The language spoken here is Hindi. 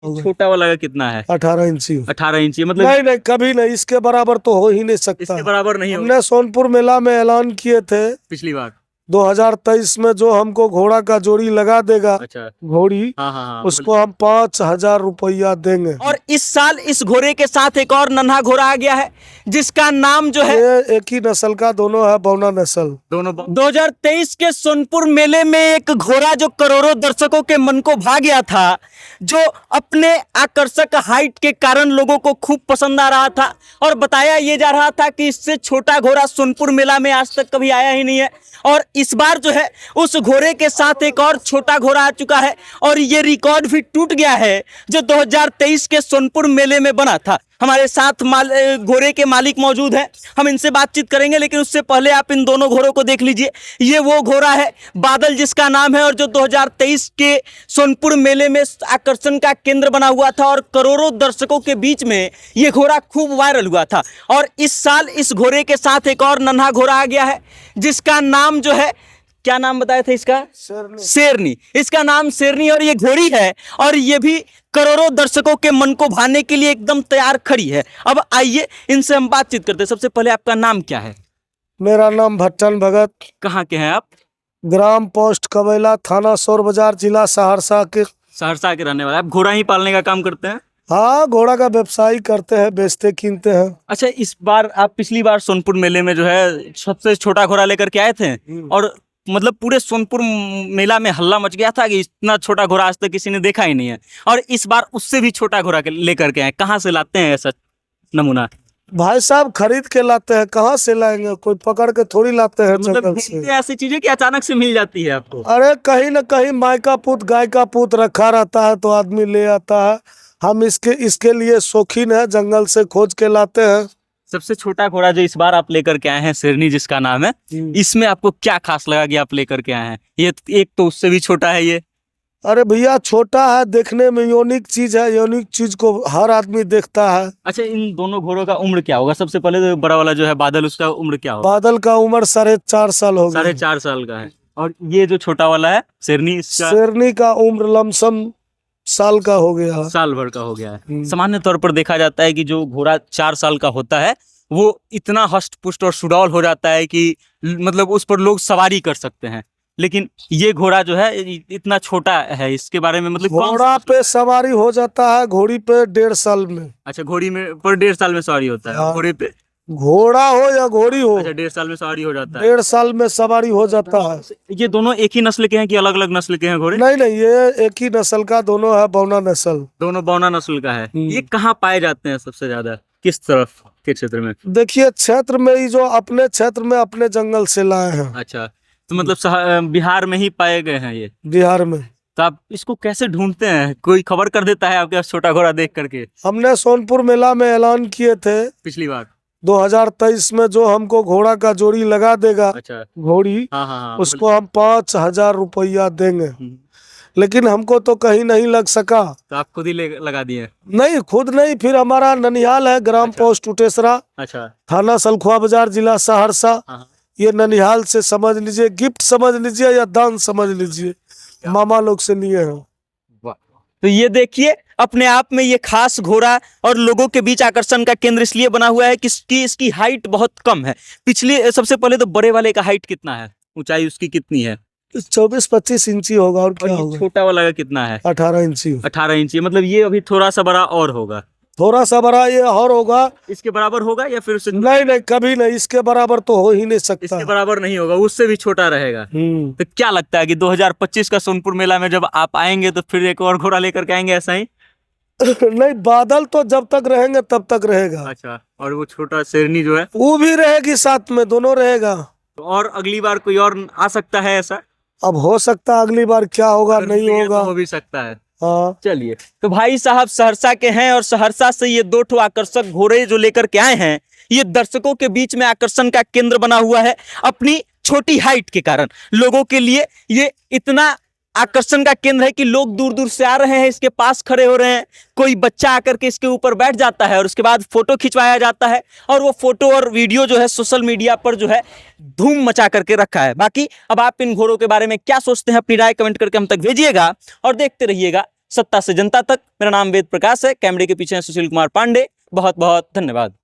छोटा वाला का कितना है? 18 इंची। 18 इंची मतलब नहीं नहीं, कभी नहीं, इसके बराबर तो हो ही नहीं सकता। इसके बराबर नहीं होगा। हमने सोनपुर मेला में ऐलान किए थे पिछली बार 2023 में, जो हमको घोड़ा का जोड़ी लगा देगा, अच्छा घोड़ी, हाँ उसको हम 5,000 रुपया देंगे। और इस साल इस घोड़े के साथ एक और नन्हा घोड़ा आ गया है जिसका नाम जो है, ये एक ही नस्ल का दोनों है, बौना नस्ल। दोनों 2023 के सोनपुर मेले में एक घोड़ा जो करोड़ों दर्शकों के मन को भा गया था, जो अपने आकर्षक हाइट के कारण लोगों को खूब पसंद आ रहा था और बताया ये जा रहा था कि इससे छोटा घोड़ा सोनपुर मेला में आज तक कभी आया ही नहीं है। और इस बार जो है उस घोड़े के साथ एक और छोटा घोड़ा आ चुका है और ये रिकॉर्ड भी टूट गया है जो 2023 के सोनपुर मेले में बना था। हमारे साथ घोड़े के मालिक मौजूद हैं, हम इनसे बातचीत करेंगे, लेकिन उससे पहले आप इन दोनों घोड़ों को देख लीजिए। ये वो घोड़ा है बादल जिसका नाम है और जो 2023 के सोनपुर मेले में आकर्षण का केंद्र बना हुआ था और करोड़ों दर्शकों के बीच में ये घोड़ा खूब वायरल हुआ था। और इस साल इस घोड़े के साथ एक और नन्हा घोड़ा आ गया है जिसका नाम जो है, क्या नाम बताया था इसका? शेरनी। इसका नाम शेरनी और ये घोड़ी है और ये भी करोड़ों दर्शकों के मन को भाने के लिए एकदम तैयार खड़ी है। अब आइए इनसे हम बातचीत करते हैं। सबसे पहले आपका नाम क्या है? मेरा नाम भट्टन भगत। कहाँ के हैं आप? ग्राम पोस्ट कबैला, थाना सौर बाजार, जिला सहरसा के। सहरसा के रहने वाले आप? घोड़ा ही पालने का काम करते हैं? हाँ, घोड़ा का व्यवसाय करते हैं, बेचते कीनते हैं। अच्छा, इस बार आप पिछली बार सोनपुर मेले में जो है सबसे छोटा घोड़ा लेकर के आए थे और मतलब पूरे सोनपुर मेला में हल्ला मच गया था कि इतना छोटा घोड़ा आज तक किसी ने देखा ही नहीं है, और इस बार उससे भी छोटा घोड़ा लेकर के आए। कहाँ से लाते हैं ऐसा नमूना? भाई साहब खरीद के लाते हैं, कहाँ से लाएंगे, कोई पकड़ के थोड़ी लाते हैं मतलब जंगल से। ऐसी चीजें कि अचानक से मिल जाती है आपको? अरे कहीं न कहीं माई का पूत गाय का पूत रखा रहता है तो आदमी ले आता है। हम इसके लिए शौकीन है, जंगल से खोज के लाते हैं। सबसे छोटा घोड़ा जो इस बार आप लेकर के आए हैं, शेरनी जिसका नाम है, इसमें आपको क्या खास लगा कि आप लेकर के आए हैं? ये एक तो उससे भी छोटा है ये। अरे भैया छोटा है, देखने में यूनिक चीज है, यूनिक चीज को हर आदमी देखता है। अच्छा, इन दोनों घोड़ों का उम्र क्या होगा? सबसे पहले तो बड़ा वाला जो है बादल, उसका उम्र क्या होगा? बादल का उम्र 4.5 साल हो गया। 4.5 साल का है। और ये जो छोटा वाला है शेरनी, शेरनी का उम्र लमसम साल का हो गया, साल भर का हो गया है। सामान्य तौर पर देखा जाता है कि जो घोड़ा 4 साल का होता है वो इतना हष्ट पुष्ट और सुडौल हो जाता है कि मतलब उस पर लोग सवारी कर सकते हैं, लेकिन ये घोड़ा जो है इतना छोटा है। इसके बारे में मतलब घोड़ा पे सवारी हो जाता है, घोड़ी पे 1.5 साल में। अच्छा, घोड़ी में पर 1.5 साल में सवारी होता है? हाँ। घोड़े पे घोड़ा हो या घोड़ी हो, अच्छा 1.5 साल में सवारी हो जाता है। 1.5 साल में सवारी हो जाता है। ये दोनों एक ही नस्ल के हैं कि अलग अलग नस्ल के हैं घोड़े? नहीं नहीं, ये एक ही नस्ल का दोनों है, बौना नस्ल। दोनों बौना नस्ल का है। ये कहाँ पाए जाते हैं सबसे ज्यादा, किस तरफ के क्षेत्र में? देखिए क्षेत्र में ही, जो अपने क्षेत्र में अपने जंगल से लाए हैं। अच्छा, तो मतलब बिहार में ही पाए गए हैं ये? बिहार में। तो आप इसको कैसे ढूंढते हैं? कोई खबर कर देता है आपके पास छोटा घोड़ा देख करके? हमने सोनपुर मेला में ऐलान किए थे पिछली बार 2023 में, जो हमको घोड़ा का जोड़ी लगा देगा, अच्छा घोड़ी, हाँ उसको हम 5,000 रुपया देंगे। लेकिन हमको तो कहीं नहीं लग सका। तो आप खुद ही लगा दिए? नहीं, खुद नहीं, फिर हमारा ननिहाल है, ग्राम पोस्ट उटेसरा, अच्छा, थाना सलखुआ बाजार, जिला सहरसा। ये ननिहाल से समझ लीजिए, गिफ्ट समझ लीजिए या दान समझ लीजिए, मामा लोग से लिए हैं। तो ये देखिए, अपने आप में ये खास घोड़ा और लोगों के बीच आकर्षण का केंद्र इसलिए बना हुआ है कि इसकी हाइट बहुत कम है। पिछले सबसे पहले तो बड़े वाले का हाइट कितना है, ऊंचाई उसकी कितनी है? 24-25 इंची होगा, और क्या होगा? छोटा वाला का कितना है? 18 इंची। 18 इंची, मतलब ये अभी थोड़ा सा बड़ा और होगा? थोड़ा सा बड़ा ये और होगा। इसके बराबर होगा या फिर नहीं नहीं, कभी नहीं, इसके बराबर तो हो ही नहीं सकता। इसके बराबर नहीं होगा, उससे भी छोटा रहेगा। तो क्या लगता है कि 2025 का सोनपुर मेला में जब आप आएंगे तो फिर एक और घोड़ा लेकर के आएंगे ऐसा ही? नहीं, बादल तो जब तक रहेंगे तब तक रहेगा। अच्छा, और वो छोटा शेरनी जो है वो भी रहेगी साथ में, दोनों रहेगा। और अगली बार कोई और आ सकता है ऐसा? अब हो सकता है अगली बार क्या होगा, नहीं होगा, हो भी सकता है। हाँ। चलिए, तो भाई साहब सहरसा के हैं और सहरसा से ये 2 आकर्षक घोड़े जो लेकर के आए हैं, ये दर्शकों के बीच में आकर्षण का केंद्र बना हुआ है। अपनी छोटी हाइट के कारण लोगों के लिए ये इतना आकर्षण का केंद्र है कि लोग दूर दूर से आ रहे हैं, इसके पास खड़े हो रहे हैं। कोई बच्चा आकर के इसके ऊपर बैठ जाता है और उसके बाद फोटो खिंचवाया जाता है और वो फोटो और वीडियो जो है सोशल मीडिया पर जो है धूम मचा करके रखा है। बाकी अब आप इन घोड़ों के बारे में क्या सोचते हैं, अपनी राय कमेंट करके हम तक भेजिएगा और देखते रहिएगा सत्ता से जनता तक। मेरा नाम वेद प्रकाश है, कैमरे के पीछे हैं सुशील कुमार पांडे। बहुत बहुत धन्यवाद।